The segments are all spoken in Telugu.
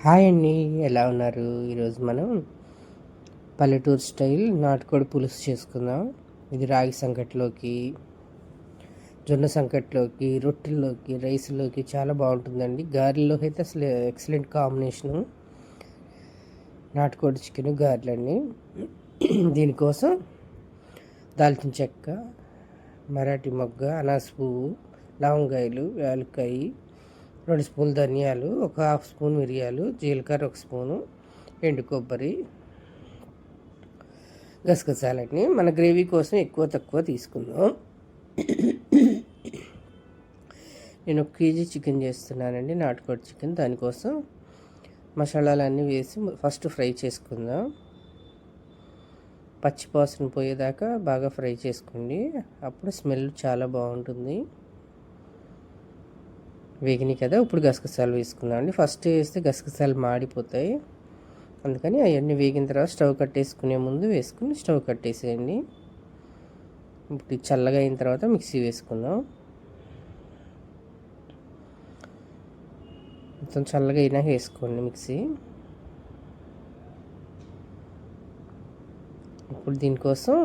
హాయ్ అండి, ఎలా ఉన్నారు? ఈరోజు మనం పల్లెటూరు స్టైల్ నాటుకోడి పులుసు చేసుకుందాం. ఇది రాగి సంకట్లోకి, జొన్న సంకట్లోకి, రొట్టెల్లోకి, రైస్లోకి చాలా బాగుంటుందండి. గారెల్లోకి అయితే అసలు ఎక్సలెంట్ కాంబినేషను నాటుకోడి చికెన్ గారెలండి. దీనికోసం దాల్చిన చెక్క, మరాఠీ మొగ్గ, అనాస పువ్వు, లవంగాయలు, యాలక్కాయ, 2 స్పూన్లు ధనియాలు, ఒక హాఫ్ స్పూన్ మిరియాలు, జీలకర్ర 1 స్పూను, ఎండు కొబ్బరి, గసగసాలని మన గ్రేవీ కోసం ఎక్కువ తక్కువ తీసుకుందాం. నేను 1 కేజీ చికెన్ చేస్తున్నానండి, నాటుకోడి చికెన్. దానికోసం మసాలాలన్నీ వేసి ఫస్ట్ ఫ్రై చేసుకుందాం. పచ్చివాసన పోయేదాకా బాగా ఫ్రై చేసుకోండి, అప్పుడు స్మెల్ చాలా బాగుంటుంది. వేగినాయి కదా, ఇప్పుడు గసగసాలు వేసుకుందాం అండి. ఫస్ట్ వేస్తే గసగసాలు మాడిపోతాయి, అందుకని అవన్నీ వేగిన తర్వాత స్టవ్ కట్టేసుకునే ముందు వేసుకుని స్టవ్ కట్టేసేయండి. ఇప్పుడు చల్లగా అయిన తర్వాత మిక్సీ వేసుకుందాం. మొత్తం చల్లగా అయినాక వేసుకోండి మిక్సీ. ఇప్పుడు దీనికోసం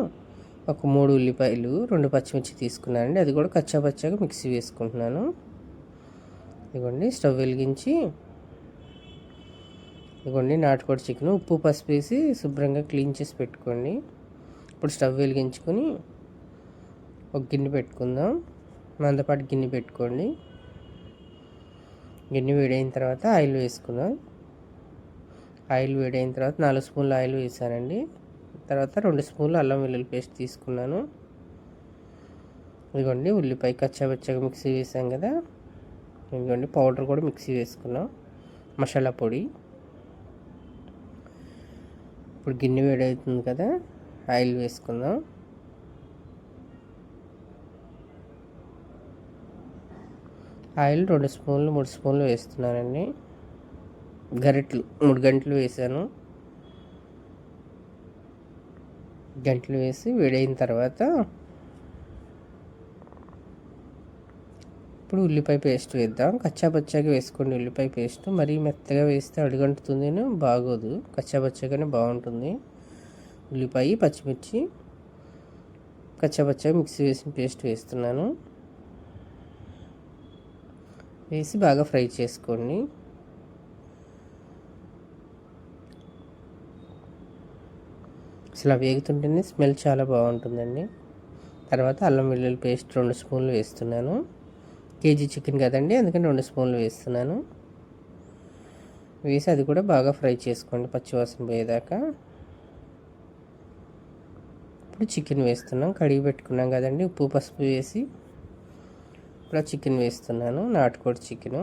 ఒక 3 ఉల్లిపాయలు, 2 పచ్చిమిర్చి తీసుకున్నానండి. అది కూడా కచ్చా పచ్చాగా మిక్సీ వేసుకుంటున్నాను. ఇదిగోండి, స్టవ్ వెలిగించి ఇదిగోండి నాటుకోడి చికెన్ ఉప్పు పసుపు వేసి శుభ్రంగా క్లీన్ చేసి పెట్టుకోండి. ఇప్పుడు స్టవ్ వెలిగించుకొని ఒక గిన్నె పెట్టుకుందాం. మందపాటి గిన్నె పెట్టుకోండి. గిన్నె వేడైన తర్వాత ఆయిల్ వేసుకుందాం. ఆయిల్ వేడైన తర్వాత 4 స్పూన్ల ఆయిల్ వేసానండి. తర్వాత 2 స్పూన్లు అల్లం వెల్లుల్లి పేస్ట్ తీసుకున్నాను. ఇదిగోండి, ఉల్లిపాయ కచ్చాపచ్చగా మిక్సీ వేసాం కదా, ఇదిగోండి పౌడర్ కూడా మిక్సీ వేసుకున్నాం, మసాలా పొడి. ఇప్పుడు గిన్నె వేడవుతుంది కదా, ఆయిల్ వేసుకుందాం. ఆయిల్ 2 స్పూన్లు 3 స్పూన్లు వేస్తున్నానండి. గరిటెలు 3 గంటలు వేసాను. గంటలు వేసి వేడైన తర్వాత ఇప్పుడు ఉల్లిపాయ పేస్ట్ వేద్దాం. కచ్చాపచ్చాగా వేసుకోండి ఉల్లిపాయ పేస్ట్. మరీ మెత్తగా వేస్తే అడుగంటుతుంది, బాగోదు. కచ్చాపచ్చాగానే బాగుంటుంది. ఉల్లిపాయ, పచ్చిమిర్చి కచ్చాపచ్చాగా మిక్సీ వేసిన పేస్ట్ వేస్తున్నాను. వేసి బాగా ఫ్రై చేసుకోండి. అసలు వేగుతుంటేనే స్మెల్ చాలా బాగుంటుందండి. తర్వాత అల్లం వెల్లుల్లి పేస్ట్ 2 స్పూన్లు వేస్తున్నాను. కేజీ చికెన్ కదండి, అందుకని 2 స్పూన్లు వేస్తున్నాను. వేసి అది కూడా బాగా ఫ్రై చేసుకోండి పచ్చివాసన పోయేదాకా. ఇప్పుడు చికెన్ వేస్తున్నాం. కడిగి పెట్టుకున్నాం కదండి, ఉప్పు పసుపు వేసి ఇప్పుడు చికెన్ వేస్తున్నాను. నాటుకోడి చికెను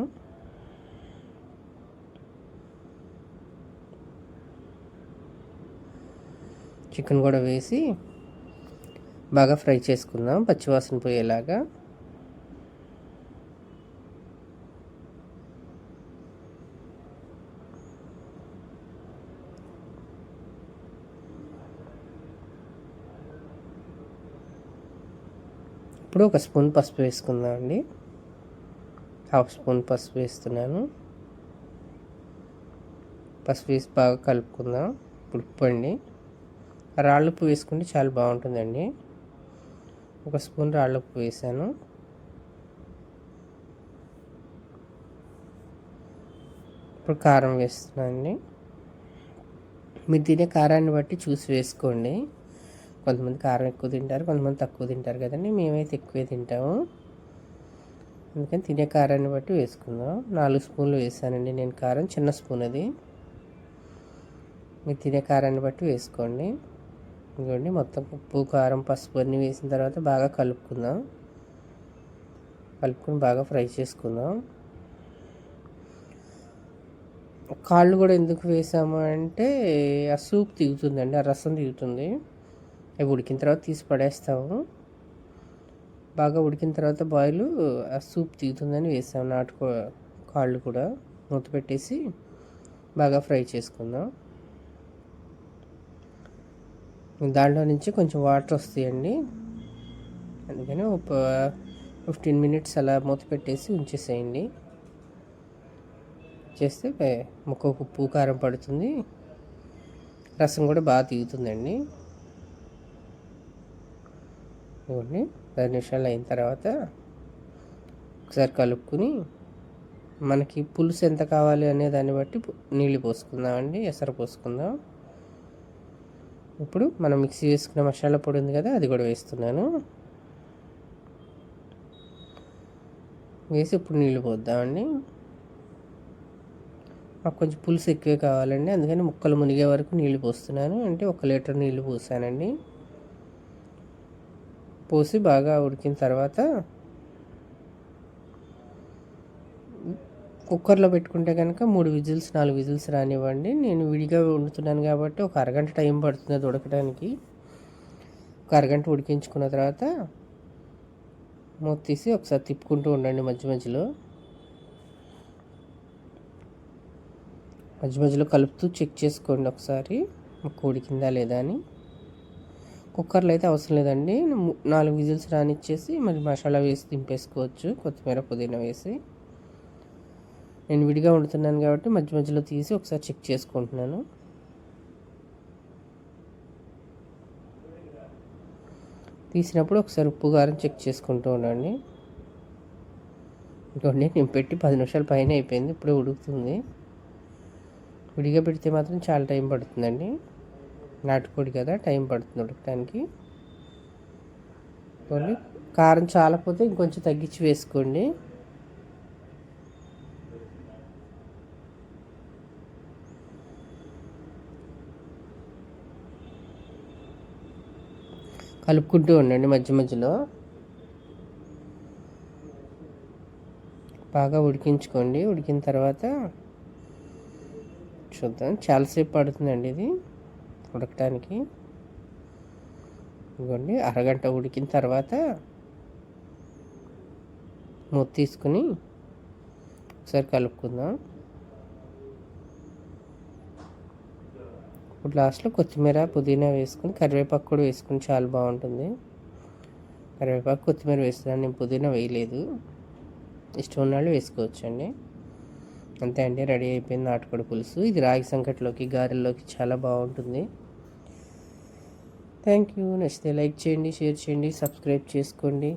చికెన్ కూడా వేసి బాగా ఫ్రై చేసుకుందాం పచ్చివాసన పోయేలాగా. ఇప్పుడు 1 స్పూన్ పసుపు వేసుకుందాం అండి. హాఫ్ స్పూన్ పసుపు వేస్తున్నాను. పసుపు వేసి బాగా కలుపుకుందాం. ఇప్పుడు ఉప్పు అండి, రాళ్ళుప్పు వేసుకుంటే చాలా బాగుంటుందండి. 1 స్పూన్ రాళ్ళుప్పు వేసాను. ఇప్పుడు కారం వేస్తున్నానండి. మీరు తినే కారాన్ని బట్టి చూసి వేసుకోండి. కొంతమంది కారం ఎక్కువ తింటారు, కొంతమంది తక్కువ తింటారు కదండి. మేమైతే ఎక్కువే తింటాము, అందుకని తినే కారాన్ని బట్టి వేసుకుందాం. 4 స్పూన్లు వేసానండి నేను కారం, చిన్న స్పూన్ అది. మీరు తినే కారాన్ని బట్టి వేసుకోండి. ఇదిగోండి, మొత్తం ఉప్పు కారం పసుపు అన్నీ వేసిన తర్వాత బాగా కలుపుకుందాం. కలుపుకొని బాగా ఫ్రై చేసుకుందాం. కాళ్ళు కూడా ఎందుకు వేసాము అంటే ఆ సూప్ దిగుతుందండి, ఆ రసం దిగుతుంది. అవి ఉడికిన తర్వాత తీసి పడేస్తాము. బాగా ఉడికిన తర్వాత బాయిల్ ఆ సూప్ దిగుతుందని వేసాము. కాళ్ళు కూడా మూత పెట్టేసి బాగా ఫ్రై చేసుకుందాం. దాంట్లో నుంచి కొంచెం వాటర్ వస్తాయండి, అందుకని ఒక 15 మినిట్స్ అలా మూత పెట్టేసి ఉంచేసేయండి. చేస్తే ముక్కకు ఉప్పు కారం పడుతుంది, రసం కూడా బాగా తీగుతుందండి. ఇవన్నీ 10 నిమిషాలు అయిన తర్వాత ఒకసారి కలుపుకుని మనకి పులుసు ఎంత కావాలి అనే దాన్ని బట్టి నీళ్ళు పోసుకుందామండి, ఎసరు పోసుకుందాం. ఇప్పుడు మనం మిక్సీ వేసుకున్న మసాలా పొడి ఉంది కదా, అది కూడా వేస్తున్నాను. వేసి ఇప్పుడు నీళ్ళు పోద్దామండి. మాకు కొంచెం పులుసు ఎక్కువే కావాలండి, అందుకని ముక్కలు మునిగే వరకు నీళ్ళు పోస్తున్నాను. అంటే 1 లీటర్ నీళ్ళు పోసానండి. పోసి బాగా ఉడికిన తర్వాత కుక్కర్లో పెట్టుకుంటే కనుక 3 విజిల్స్ 4 విజిల్స్ రానివ్వండి. నేను విడిగా వండుతున్నాను కాబట్టి ఒక అరగంట టైం పడుతుంది అది ఉడకడానికి. ఒక అరగంట ఉడికించుకున్న తర్వాత మూత తీసి ఒకసారి తిప్పుకుంటూ ఉండండి మధ్య మధ్యలో. మధ్య మధ్యలో కలుపుతూ చెక్ చేసుకోండి ఒకసారి ముక్క ఉడికిందా లేదా అని. కుక్కర్లో అయితే అవసరం లేదండి, 4 విజిల్స్ రానిచ్చేసి మరి మసాలా వేసి దింపేసుకోవచ్చు, కొత్తిమీర పుదీనా వేసి. నేను విడిగా వండుతున్నాను కాబట్టి మధ్య మధ్యలో తీసి ఒకసారి చెక్ చేసుకుంటున్నాను. తీసినప్పుడు ఒకసారి ఉప్పు కారం చెక్ చేసుకుంటూ ఉండండి. ఇంకోండి నేను పెట్టి 10 నిమిషాల పైన అయిపోయింది, ఇప్పుడే ఉడుకుతుంది. విడిగా పెడితే మాత్రం చాలా టైం పడుతుందండి, నాటుకోడి కదా, టైం పడుతుంది ఉడకడానికి. కారం చాలకపోతే ఇంకొంచెం తగ్గించి వేసుకోండి. కలుపుకుంటూ ఉండండి మధ్య మధ్యలో. బాగా ఉడికించుకోండి. ఉడికిన తర్వాత చూద్దాం, చాలాసేపు పడుతుందండి ఇది ఉడకటానికి. ఇదిగోండి అరగంట ఉడికిన తర్వాత మూత తీసుకుని ఒకసారి కలుపుకుందాం. ఇప్పుడు లాస్ట్లో కొత్తిమీర పుదీనా వేసుకుని కరివేపాకు కూడా వేసుకుని చాలా బాగుంటుంది. కరివేపాకు కొత్తిమీర వేస్తున్నాను, నేను పుదీనా వేయలేదు, ఇష్టం ఉన్నవాళ్ళు వేసుకోవచ్చండి. అంతే అండి, రెడీ అయిపోయింది నాటుకోడి పులుసు. ఇది రాగి సంకట్లోకి గారెల్లోకి చాలా బాగుంటుంది. Thank you. నచ్చితే లైక్ చేయండి, షేర్ చేయండి, సబ్స్క్రైబ్ చేసుకోండి.